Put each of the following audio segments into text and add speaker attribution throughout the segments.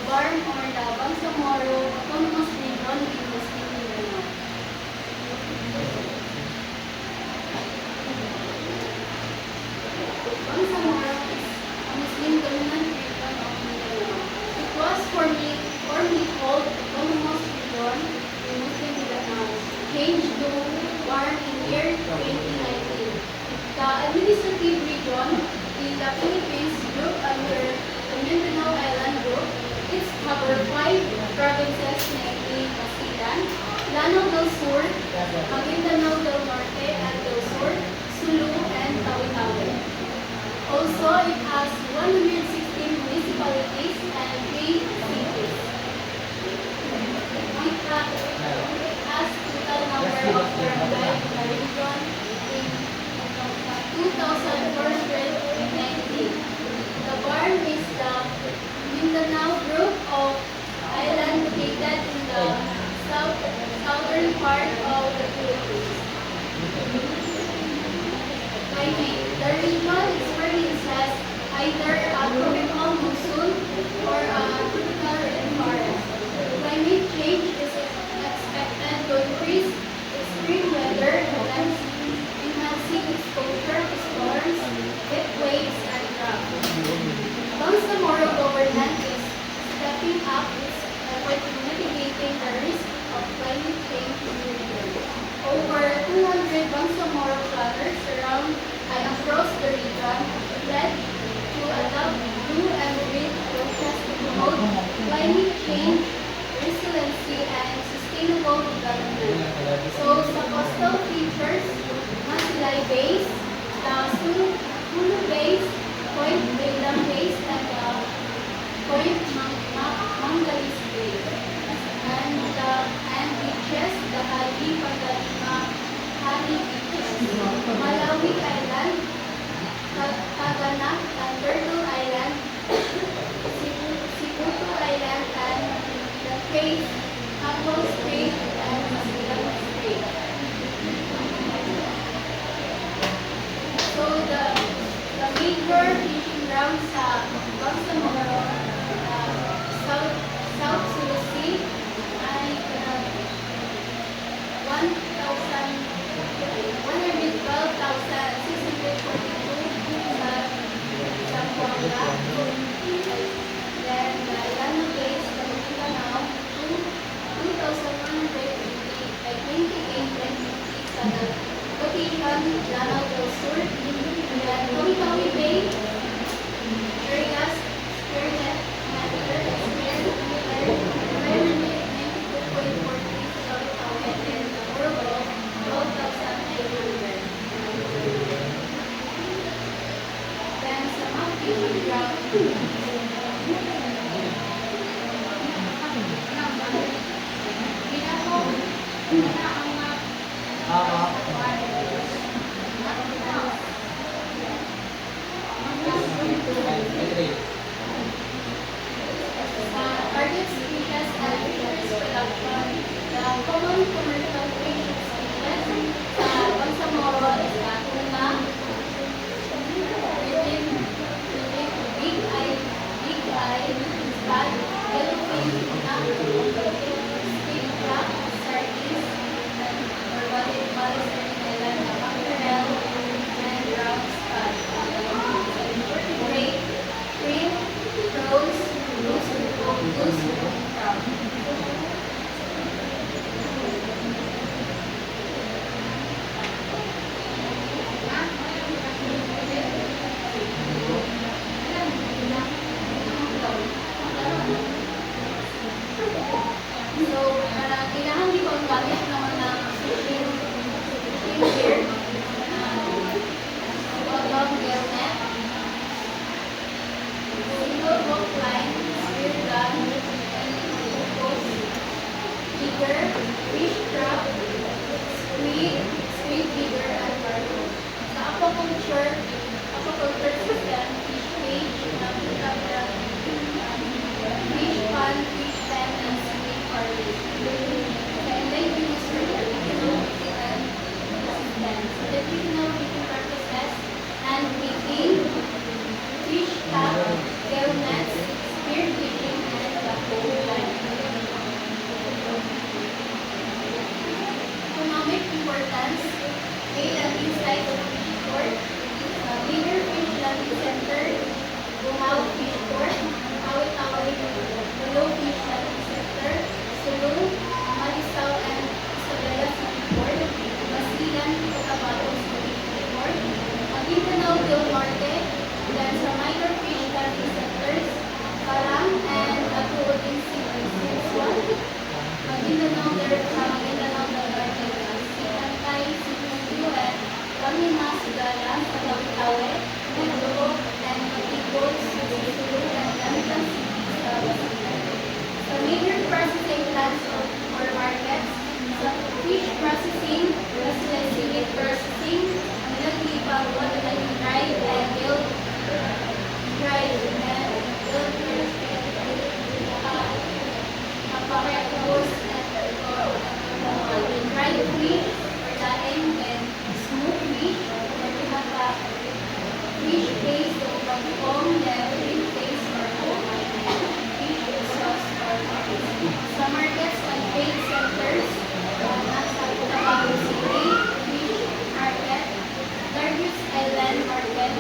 Speaker 1: Barn or the Bangsamoro Autonomous Region in Muslim Mindanao. Bangsamoro is a Muslim dominant region of Mindanao. It was formerly called Autonomous Region in Muslim Mindanao, changed to Barn in year 2019. The administrative region in the Philippines grouped under the Mindanao Island Group. It covers 5 provinces, namely Basilan, Lanao del Sur, Maguindanao del Norte and del Sur, Sulu, and Tawi-Tawi. Also, it has 116 municipalities and 3 cities. It has total number of barangay in the region in 2,490. The Barn is the Mindanao group of islands located in the southern part of the Philippines. Climate. The region experiences either a tropical monsoon or a tropical rainforest. Climate change is expected to increase extreme weather events, enhancing exposure to storms, heat waves, and drought. Bangsamoro government is stepping up its effort in mitigating the risk of climate change in the region. Over 200 Bangsamoro planners across the region pledged to adopt blue and green approaches to promote climate change, resiliency, and sustainable development. So, sa coastal features, Masilay Base, the Sulu Base, Point Baylam Base, and the Point Mangalis Base. And beaches, the Hali Pangalima, Hali Beaches, Malawi Island, Taganak and Turtle Island, Sibuto Island, and the Strait, Apple Strait, and Masilang Strait. So the major fishing grounds sa Bangsamoro, South Sulu Sea, ay 112,642 sa Zamboanga. Then the Llano Base, the Mindanao, 2,150 by 28,20 sa location, Lanao del Sur. Then Tawi-Tawi Bay, areas, Spearhead, Matter, environment 92.43 sa Tawi-Tawi, and the Orobo, 12,900. Then sa Mount Fishing Ground, target species and fisheries production. The common commercial fishing species sa Bangsamoro is the tuna, big eye, spad, yellowfin tuna, spade crab, sardines, or what they call sardine, mackerel, and ground spad. Great, shrimp, prawns, goose, crab. fish processing, seaweed processing, nilagipag, dried and milk, dried and milk, napakapos dried fish, or daing, and smoked fish, or pinaka fish paste o pag-home, then fish paste or fish sauce or sa markets and trade centers, nasa Tabaco City, Fish Market, Largest Island Market,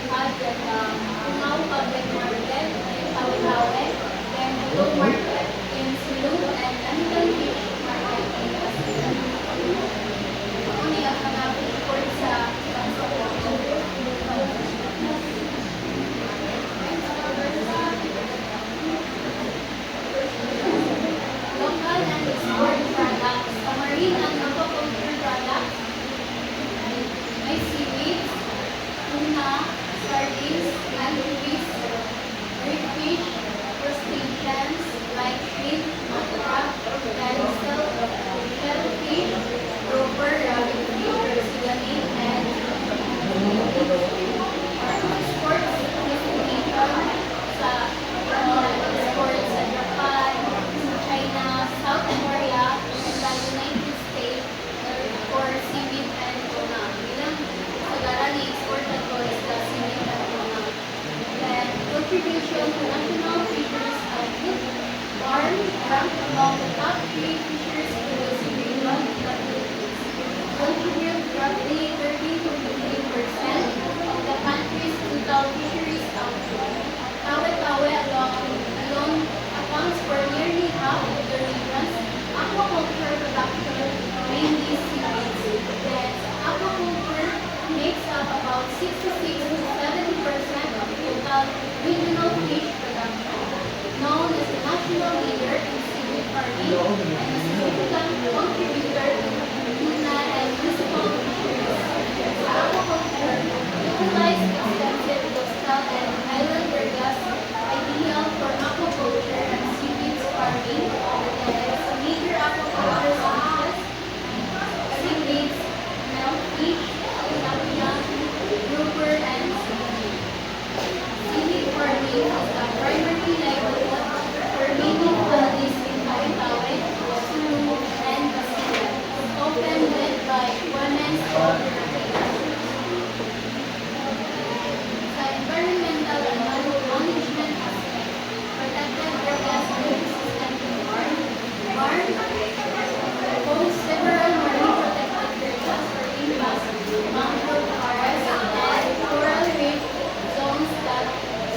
Speaker 1: at Cunao Public Market, in Tawi-Tawi, then Blue Market in Sulu, and London Fish Market in Basilan. Ako niya mga report sa local and export products. Sa marine and aquaculture products, may seaweeds, tuna, sardines, anchovies, fish, crustaceans like shrimp, crab, pencil, shellfish, grouper, rabbit fish, siganin, and exports destination sa exports sa Japan, China, South Korea, and the United States for seaweed and tuna. Ilang sagara ni export na to is the seaweed and tuna. Then, contribution to national fisheries output. Barn ranked among the top 3 fishers in the seaweed one in the Philippines. Contribute roughly 30 to 50% of the country's total fisheries output. Tawi-Tawi alone accounts for nearly half of the region's aquaculture production, mainly seaweeds. Then, aquaculture makes up about 66 to 70% of total regional fish production. Known as the national leader in seaweed farming and a significant contributor to tuna and municipal fisheries. Sa aquaculture, utilize extensive coastal and island areas ideal for aquaculture and seaweed farming, and some major aquaculture species, seaweeds, milkfish, tilapia, grouper, and seaweed. Seaweed farming is the primary livelihood for many families in Tawi-Tawi, Sulu, and Basilan, often led by women's cooperatives. Sa environmental and management aspect, protected areas are resistant to barn. Barn hosts several marine protected areas or INPAs, mangrove forests, and coral reef zones that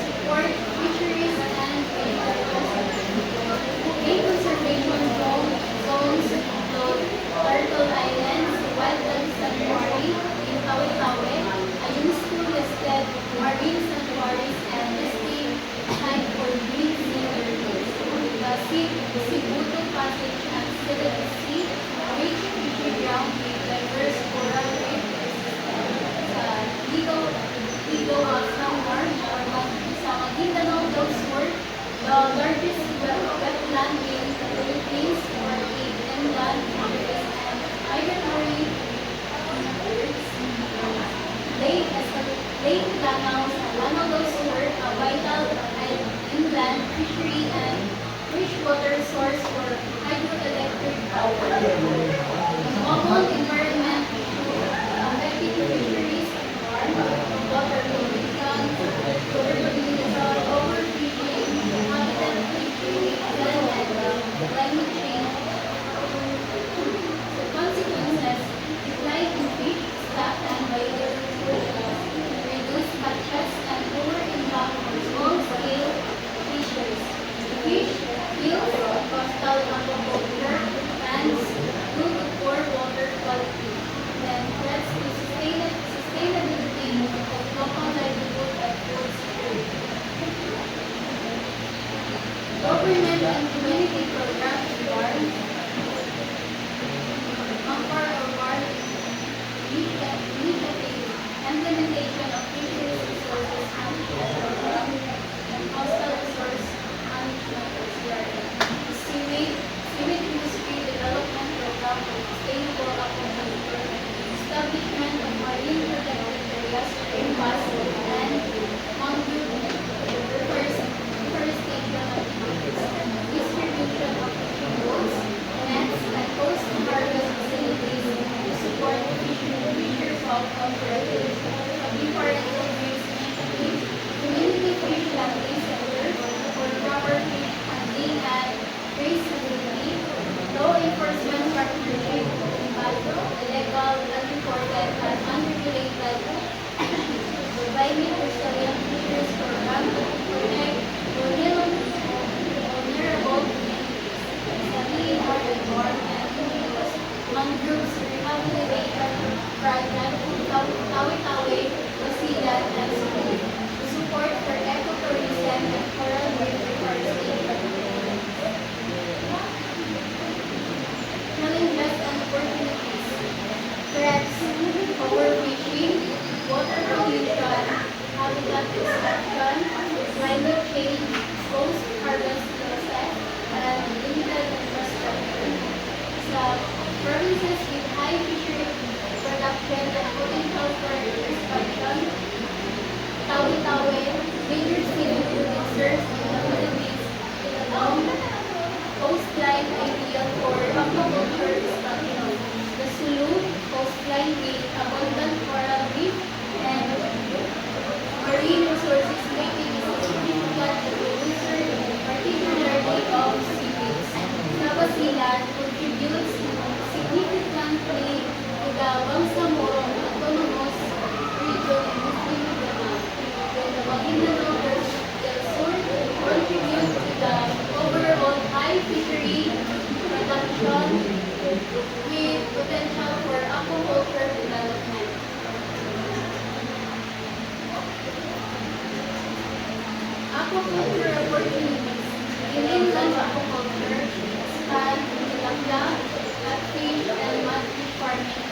Speaker 1: support fisheries and biodiversity. Game conservation zones include Turtle Islands, Wildlife Sanctuary in Tawi-Tawi, a UNESCO-listed marine sanctuaries and listing site for green sea turtles. The Sibuto Passage and Silete Sea, rich fishing ground with diverse coral reef sa Ligo of Samar, or sa Maguindanao del Sur, the largest wetland in the Philippines for inland fisheries and migratory birds. Lake Lanao sa Lanao del Sur, a vital inland fishery and freshwater source for hydroelectric power. Common environment affecting fisheries and farm, water pollution, overfishing, habitat degradation, and climate change. The consequences: decline in fish stock and biodiversity, reduced catches, and lower income for small-scale fishers. Fish kills, coastal aquaculture, and due to poor water quality, then threats to sustainability of local livelihood and food security. Government and community programs warn Ampar or WARN initiative, implementation of fisheries resources management and coastal resource management or CRM. Seaweed industry development program for Provinces with high fishery production and potential for expansion. Tawi-Tawi, major city that serves the Philippines with a long coastline ideal for aquaculture expansion. The Sulu coastline with abundant coral reef and marine resources making it a significant producer, particularly of seaweeds. Nabasilan contributes significantly to the Bangsamoro Autonomous Region in Muslim Mindanao. The Maguindanao del Sur contributes to the overall high fishery production with potential for aquaculture development. Aquaculture opportunities. In inland aquaculture, span, tilapia, catfish, and mudfish farming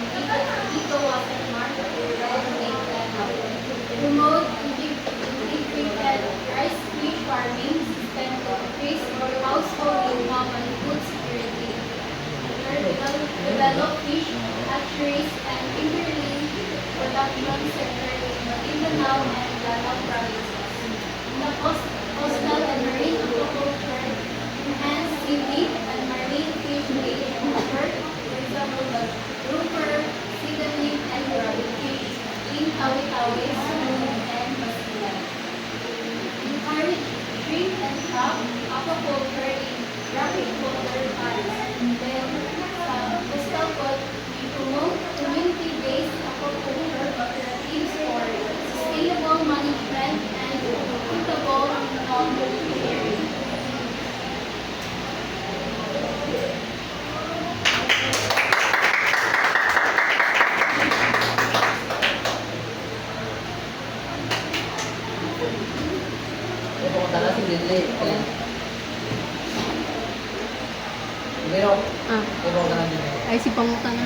Speaker 1: dito watermark around Lake Lanao. Promote integrated rice fish farming system to increase household income and food security. Develop fish hatcheries and fingerling production center in Maguindanao and Lanao provinces. In the coastal and marine aquaculture, enhance seaweed and marine fish range offer, for example, the grouper, seedling, and rabbitfish in Tawi-Tawi, Sulu, and Basilan. Encourage shrimp and crab aquaculture in rapid water ponds. Then, sa coastal cod, we promote community-based aquaculture cooperatives for sustainable management and equitable income sharing.
Speaker 2: Pumunta na si Lily. Pero,
Speaker 3: Ah,
Speaker 2: pumunta na din.
Speaker 3: ay si Panguta na.